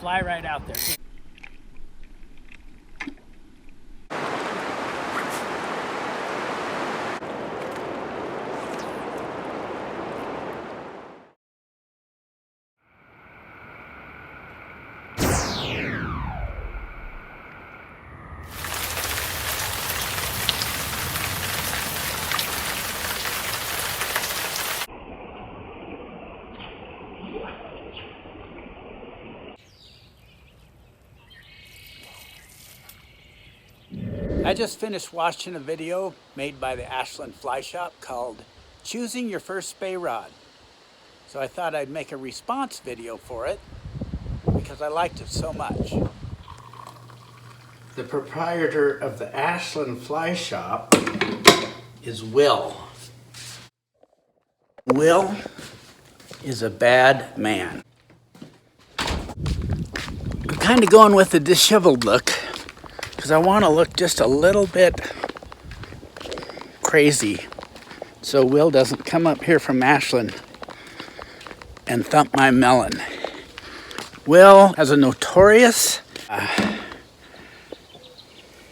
fly right out there. I just finished watching a video made by the Ashland Fly Shop called Choosing Your First Spey Rod. So I thought I'd make a response video for it because I liked it so much. The proprietor of the Ashland Fly Shop is Will. Will is a bad man. I'm kind of going with the disheveled look because I want to look just a little bit crazy so Will doesn't come up here from Ashland and thump my melon. Will has a notorious,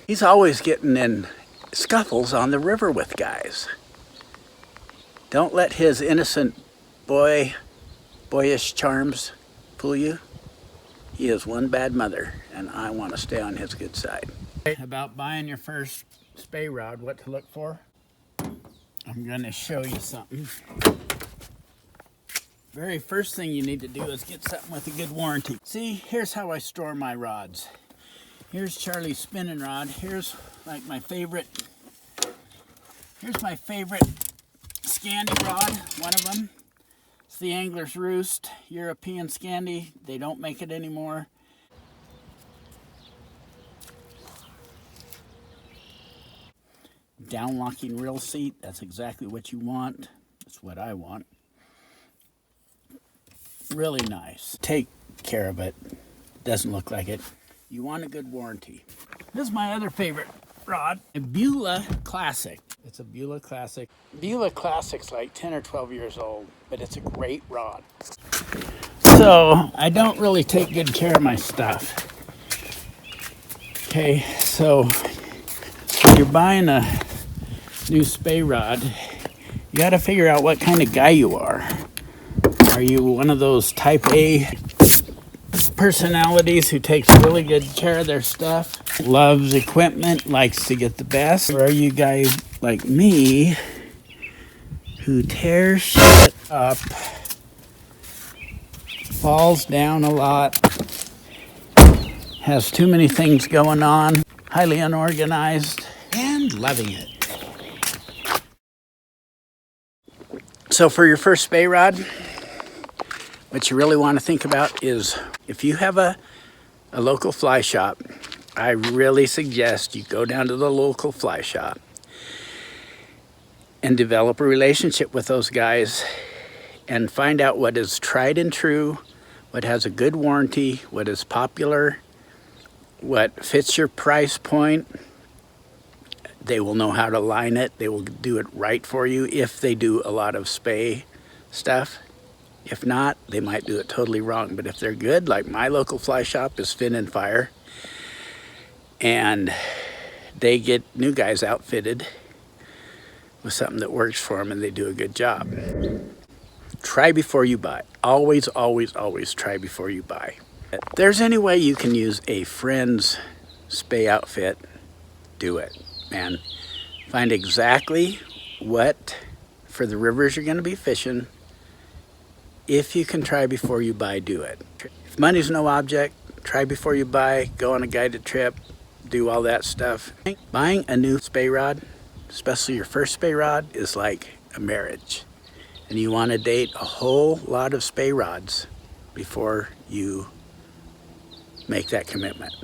he's always getting in scuffles on the river with guys. Don't let his innocent boyish charms fool you. He is one bad mother, and I want to stay on his good side. About buying your first spey rod, what to look for? I'm going to show you something. Very first thing you need to do is get something with a good warranty. See, here's how I store my rods. Here's Charlie's spinning rod. Here's like my favorite. Here's my favorite Scandi rod, one of them. It's the Angler's Roost, European Scandi. They don't make it anymore. Down locking reel seat, that's exactly what you want. That's what I want. Really nice. Take care of it. Doesn't look like it. You want a good warranty. This is my other favorite rod, a Beulah Classic. It's a Beulah Classic. Beulah Classic's like 10 or 12 years old, but it's a great rod. So I don't really take good care of my stuff. Okay, so when you're buying a new spey rod, you got to figure out what kind of guy you are. Are you one of those type A personalities who takes really good care of their stuff, loves equipment, likes to get the best? Or are you guys like me who tears shit up, falls down a lot, has too many things going on, highly unorganized, and loving it? So for your first spey rod, what you really want to think about is if you have a local fly shop, I really suggest you go down to the local fly shop and develop a relationship with those guys and find out what is tried and true, what has a good warranty, what is popular, what fits your price point. They will know how to line it. They will do it right for you if they do a lot of spey stuff. If not, they might do it totally wrong. But if they're good, like my local fly shop is Fin and Fire, and they get new guys outfitted with something that works for them and they do a good job. Try before you buy. Always, always, always try before you buy. If there's any way you can use a friend's spey outfit, do it, man. Find exactly what, for the rivers you're gonna be fishing, if you can try before you buy, do it. If money's no object, try before you buy, go on a guided trip, do all that stuff. Buying a new spey rod, especially your first spey rod, is like a marriage. And you want to date a whole lot of spey rods before you make that commitment.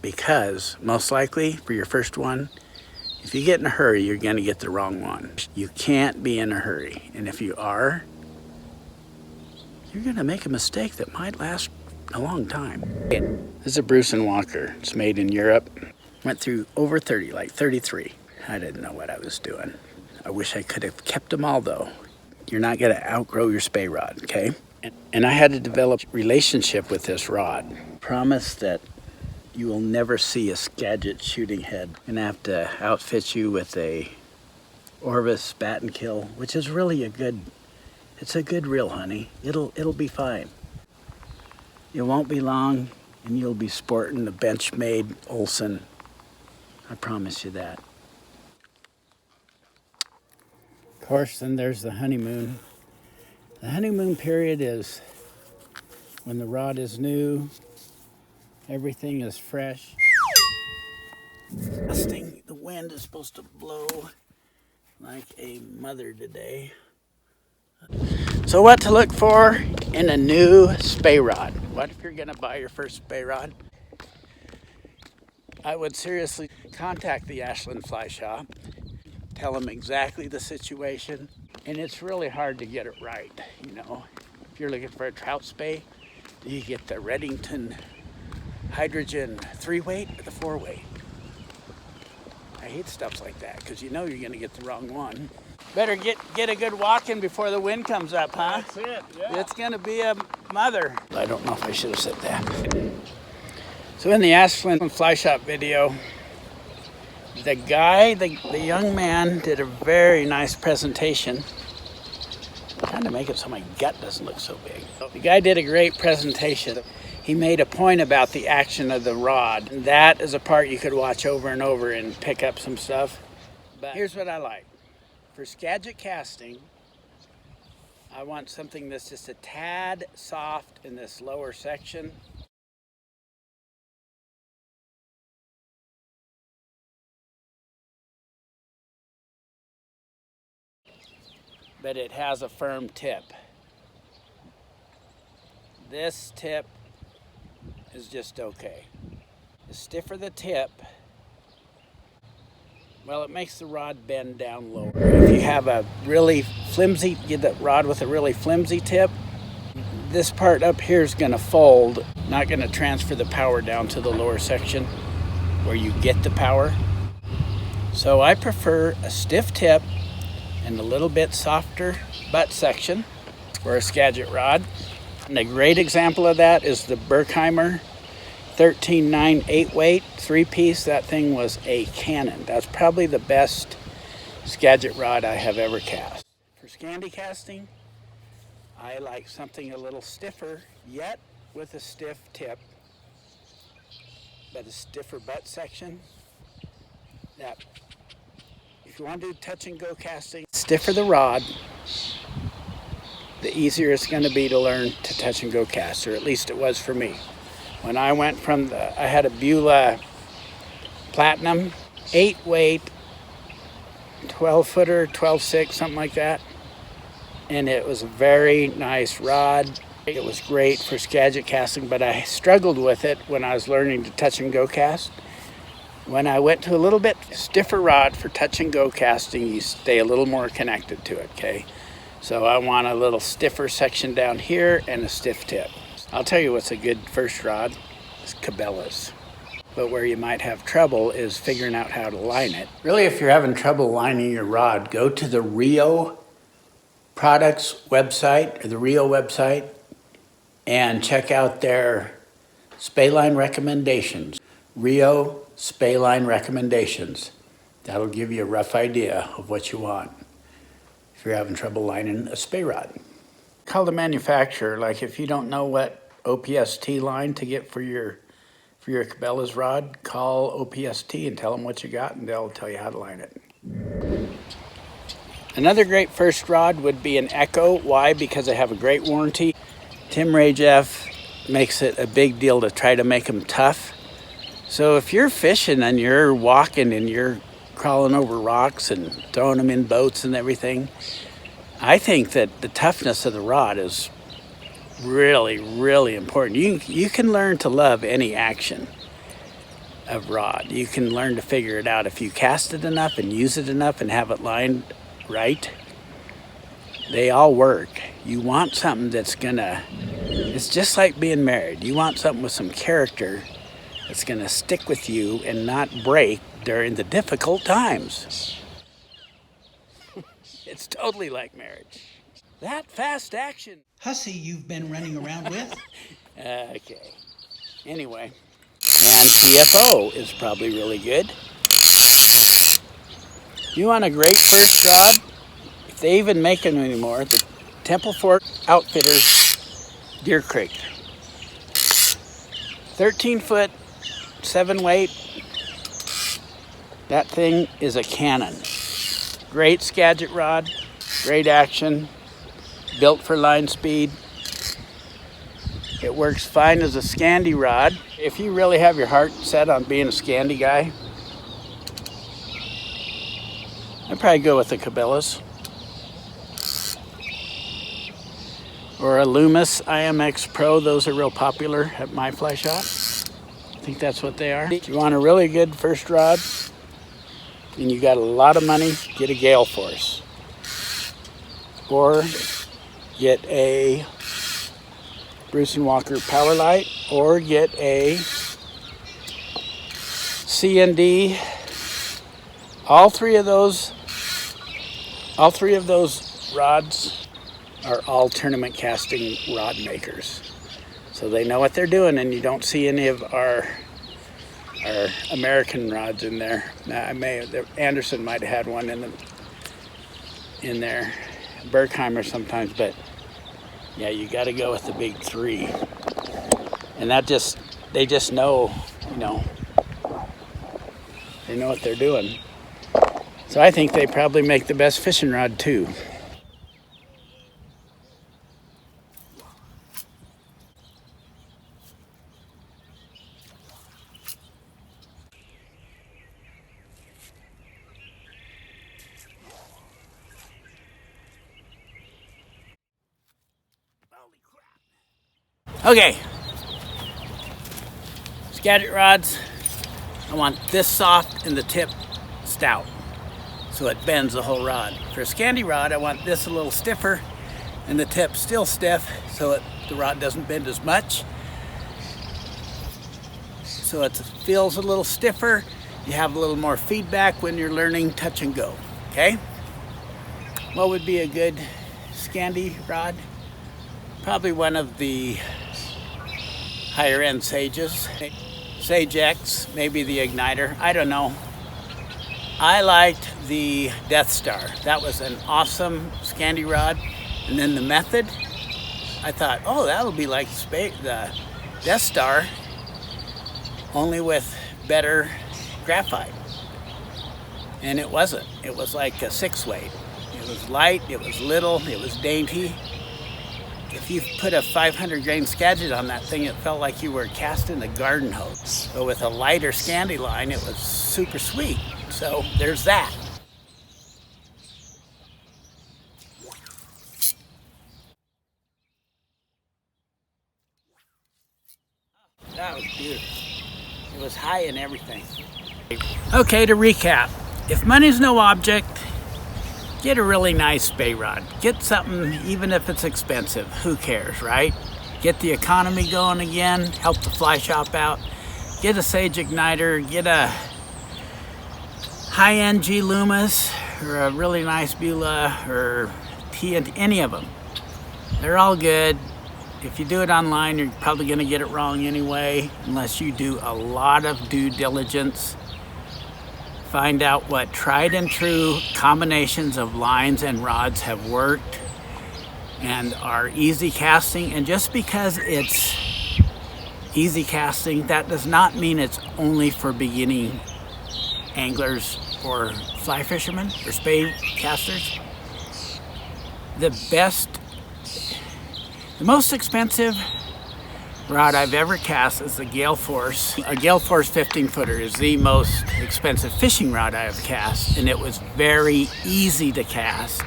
Because most likely for your first one, if you get in a hurry, you're going to get the wrong one. You can't be in a hurry. And if you are, you're going to make a mistake that might last a long time. This is a Bruce & Walker. It's made in Europe. Went through over 30, like 33. I didn't know what I was doing. I wish I could have kept them all though. You're not going to outgrow your spey rod, okay? And I had to develop a relationship with this rod. promise that you will never see a Skagit shooting head. I'm gonna have to outfit you with a Orvis spat and kill, which is really it's a good reel, honey. It'll be fine. It won't be long and you'll be sporting the Benchmade Olsen. I promise you that. Of course, then there's the honeymoon. The honeymoon period is when the rod is new, everything is fresh. This thing, the wind is supposed to blow like a mother today. So what to look for in a new spey rod? What if you're gonna buy your first spey rod? I would seriously contact the Ashland Fly shop, tell them exactly the situation, and it's really hard to get it right, you know. If you're looking for a trout spey, do you get the Reddington hydrogen 3-weight or the 4-weight? I hate stuff like that because you know you're gonna get the wrong one. Better get a good walk in before the wind comes up, huh? That's it, yeah. It's gonna be a mother. I don't know if I should have said that. So in the Ashland Fly Shop video, the guy, the young man, did a very nice presentation. I'm trying to make it so my gut doesn't look so big. The guy did a great presentation. He made a point about the action of the rod. That is a part you could watch over and over and pick up some stuff. But here's what I like. For Skagit casting, I want something that's just a tad soft in this lower section. But it has a firm tip. This tip is just okay. The stiffer the tip, well, it makes the rod bend down lower. If you have a really flimsy, get that rod with a really flimsy tip, this part up here is gonna fold, not gonna transfer the power down to the lower section where you get the power. So I prefer a stiff tip and a little bit softer butt section for a Skagit rod. And a great example of that is the Berkheimer 13.9 8-weight 3-piece. That thing was a cannon. That's probably the best Skagit rod I have ever cast. For Scandi casting, I like something a little stiffer, yet with a stiff tip, but a stiffer butt section. That, if you want to do touch and go casting, stiffer the rod, the easier it's going to be to learn to touch and go cast, or at least it was for me. When I went from I had a Beulah Platinum 8-weight 12-footer, 12.6, something like that, and it was a very nice rod. It was great for Skagit casting, but I struggled with it when I was learning to touch and go cast. When I went to a little bit stiffer rod for touch and go casting, you stay a little more connected to it, okay? So I want a little stiffer section down here and a stiff tip. I'll tell you what's a good first rod is Cabela's. But where you might have trouble is figuring out how to line it. Really, if you're having trouble lining your rod, go to the Rio Products website, or the Rio website, and check out their spey line recommendations. Rio spey line recommendations. That'll give you a rough idea of what you want if you're having trouble lining a spey rod. Call the manufacturer. Like if you don't know what OPST line to get for your Cabela's rod, call OPST and tell them what you got, and they'll tell you how to line it. Another great first rod would be an Echo. Why? Because they have a great warranty. Tim Ray Jeff makes it a big deal to try to make them tough. So if you're fishing and you're walking and you're crawling over rocks and throwing them in boats and everything, I think that the toughness of the rod is really, really important. You can learn to love any action of rod. You can learn to figure it out if you cast it enough and use it enough and have it lined right. They all work. You want something that's gonna, it's just like being married. You want something with some character that's gonna stick with you and not break during the difficult times. It's totally like marriage. That fast action. Hussy you've been running around with? Okay. Anyway, and TFO is probably really good. You want a great first rod? If they even make them anymore, the Temple Fort Outfitters Deer Creek. 13-foot, 7-weight. That thing is a cannon. Great Skagit rod, great action, built for line speed. It works fine as a Scandi rod. If you really have your heart set on being a Scandi guy, I'd probably go with the Cabela's. Or a Loomis IMX Pro. Those are real popular at my fly shop. I think that's what they are. If you want a really good first rod and you got a lot of money, get a Gale Force. Or get a Bruce & Walker Power Light, or get a C&D. All three of those rods are all tournament casting rod makers. So they know what they're doing, and you don't see any of our American rods in there. Now, Anderson might have had one in there, Berkheimer sometimes, but yeah, you got to go with the big three. And they just know, they know what they're doing. So I think they probably make the best fishing rod too. Okay, Skagit rods, I want this soft and the tip stout, so it bends the whole rod. For a Scandi rod, I want this a little stiffer and the tip still stiff, so the rod doesn't bend as much. So it feels a little stiffer. You have a little more feedback when you're learning touch and go, okay? What would be a good Scandi rod? Probably one of the higher end Sages. Sage X, maybe the Igniter, I don't know. I liked the Death Star. That was an awesome Scandi rod. And then the Method, I thought, oh, that'll be like the Death Star, only with better graphite. And it wasn't. It was like a 6-weight. It was light, it was little, it was dainty. If you put a 500 grain Skagit on that thing, it felt like you were casting a garden hose. But with a lighter Scandi line, it was super sweet. So there's that. That was beautiful. It was high in everything. Okay, to recap, if money's no object, get a really nice spey rod. Get something, even if it's expensive, who cares, right? Get the economy going again, help the fly shop out. Get a Sage Igniter, get a high-end G Loomis, or a really nice Beulah, or any of them. They're all good. If you do it online, you're probably gonna get it wrong anyway, unless you do a lot of due diligence. Find out what tried and true combinations of lines and rods have worked and are easy casting. And just because it's easy casting, that does not mean it's only for beginning anglers or fly fishermen or spey casters. The most expensive rod I've ever cast is the Gale Force. A Gale Force 15-footer is the most expensive fishing rod I have cast, and it was very easy to cast.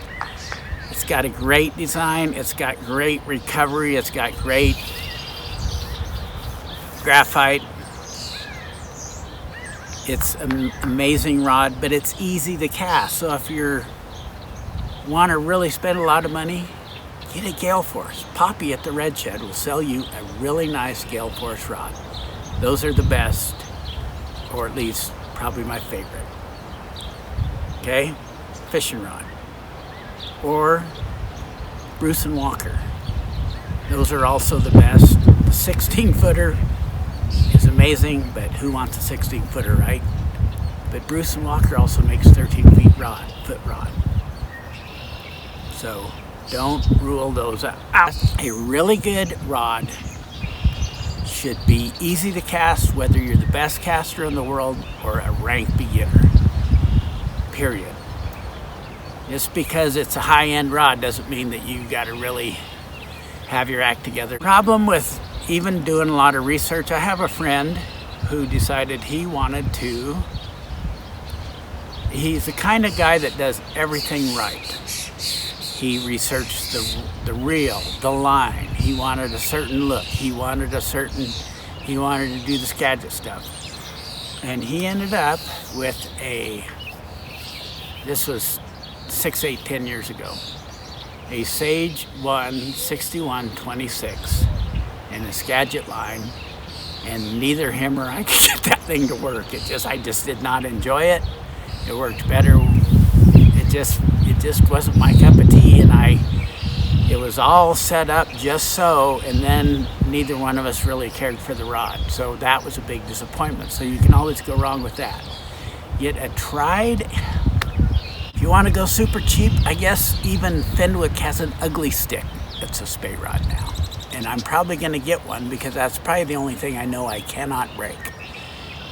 It's got a great design, it's got great recovery, it's got great graphite. It's an amazing rod, but it's easy to cast. So if you want to really spend a lot of money, get a Gale Force. Poppy at the Red Shed will sell you a really nice Gale Force rod. Those are the best, or at least probably my favorite. Okay, fishing rod. Or Bruce & Walker. Those are also the best. The 16-footer amazing, but who wants a 16-footer, right? But Bruce and Walker also makes 13-foot rod. So don't rule those out. A really good rod should be easy to cast, whether you're the best caster in the world or a rank beginner, period. Just because it's a high-end rod doesn't mean that you got to really have your act together. Problem with even doing a lot of research, I have a friend who decided he wanted to, he's the kind of guy that does everything right. He researched the reel, the line. He wanted a certain look. He wanted to do the Skagit stuff. And he ended up with this was 6, 8, 10 years ago, a Sage 1 6126 and a Skagit line, and neither him or I could get that thing to work. I just did not enjoy it. It worked better. It just wasn't my cup of tea, and it was all set up just so, and then neither one of us really cared for the rod. So that was a big disappointment. So you can always go wrong with that. Yet a tried, if you want to go super cheap, I guess even Fenwick has an ugly stick that's a Spey rod now. And I'm probably going to get one because that's probably the only thing I know I cannot break.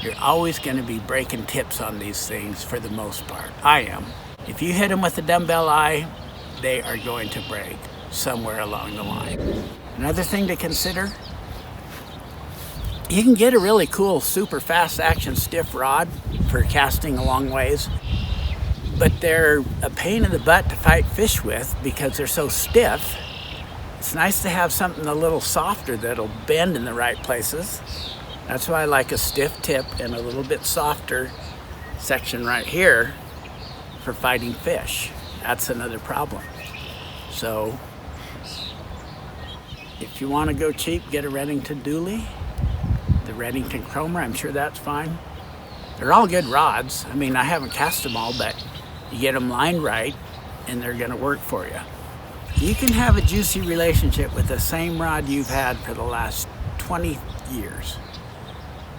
You're always going to be breaking tips on these things for the most part. I am. If you hit them with a dumbbell eye, they are going to break somewhere along the line. Another thing to consider, you can get a really cool, super fast action stiff rod for casting a long ways, but they're a pain in the butt to fight fish with because they're so stiff. It's nice to have something a little softer that'll bend in the right places. That's why I like a stiff tip and a little bit softer section right here for fighting fish. That's another problem. So if you want to go cheap, get a Redington Dooley, the Redington Chromer, I'm sure that's fine. They're all good rods. I mean, I haven't cast them all, but you get them lined right and they're going to work for you. You can have a juicy relationship with the same rod you've had for the last 20 years.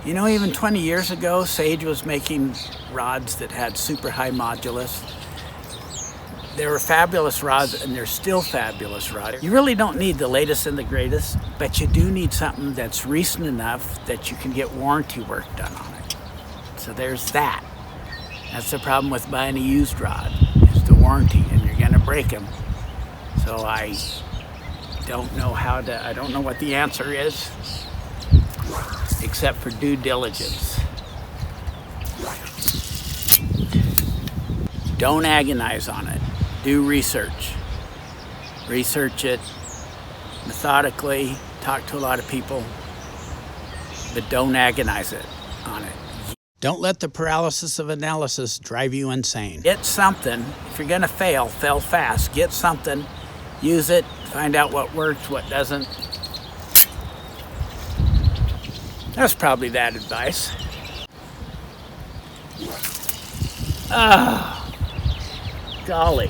You know, even 20 years ago, Sage was making rods that had super high modulus. They were fabulous rods, and they're still fabulous rods. You really don't need the latest and the greatest, but you do need something that's recent enough that you can get warranty work done on it. So there's that. That's the problem with buying a used rod, is the warranty, and you're gonna break them. So I don't know what the answer is, except for due diligence. Don't agonize on it. Do research. Research it methodically, talk to a lot of people, but don't agonize on it. Don't let the paralysis of analysis drive you insane. Get something. If you're gonna fail fast. Get something, use it, find out what works, what doesn't. That's probably that advice. Oh, golly.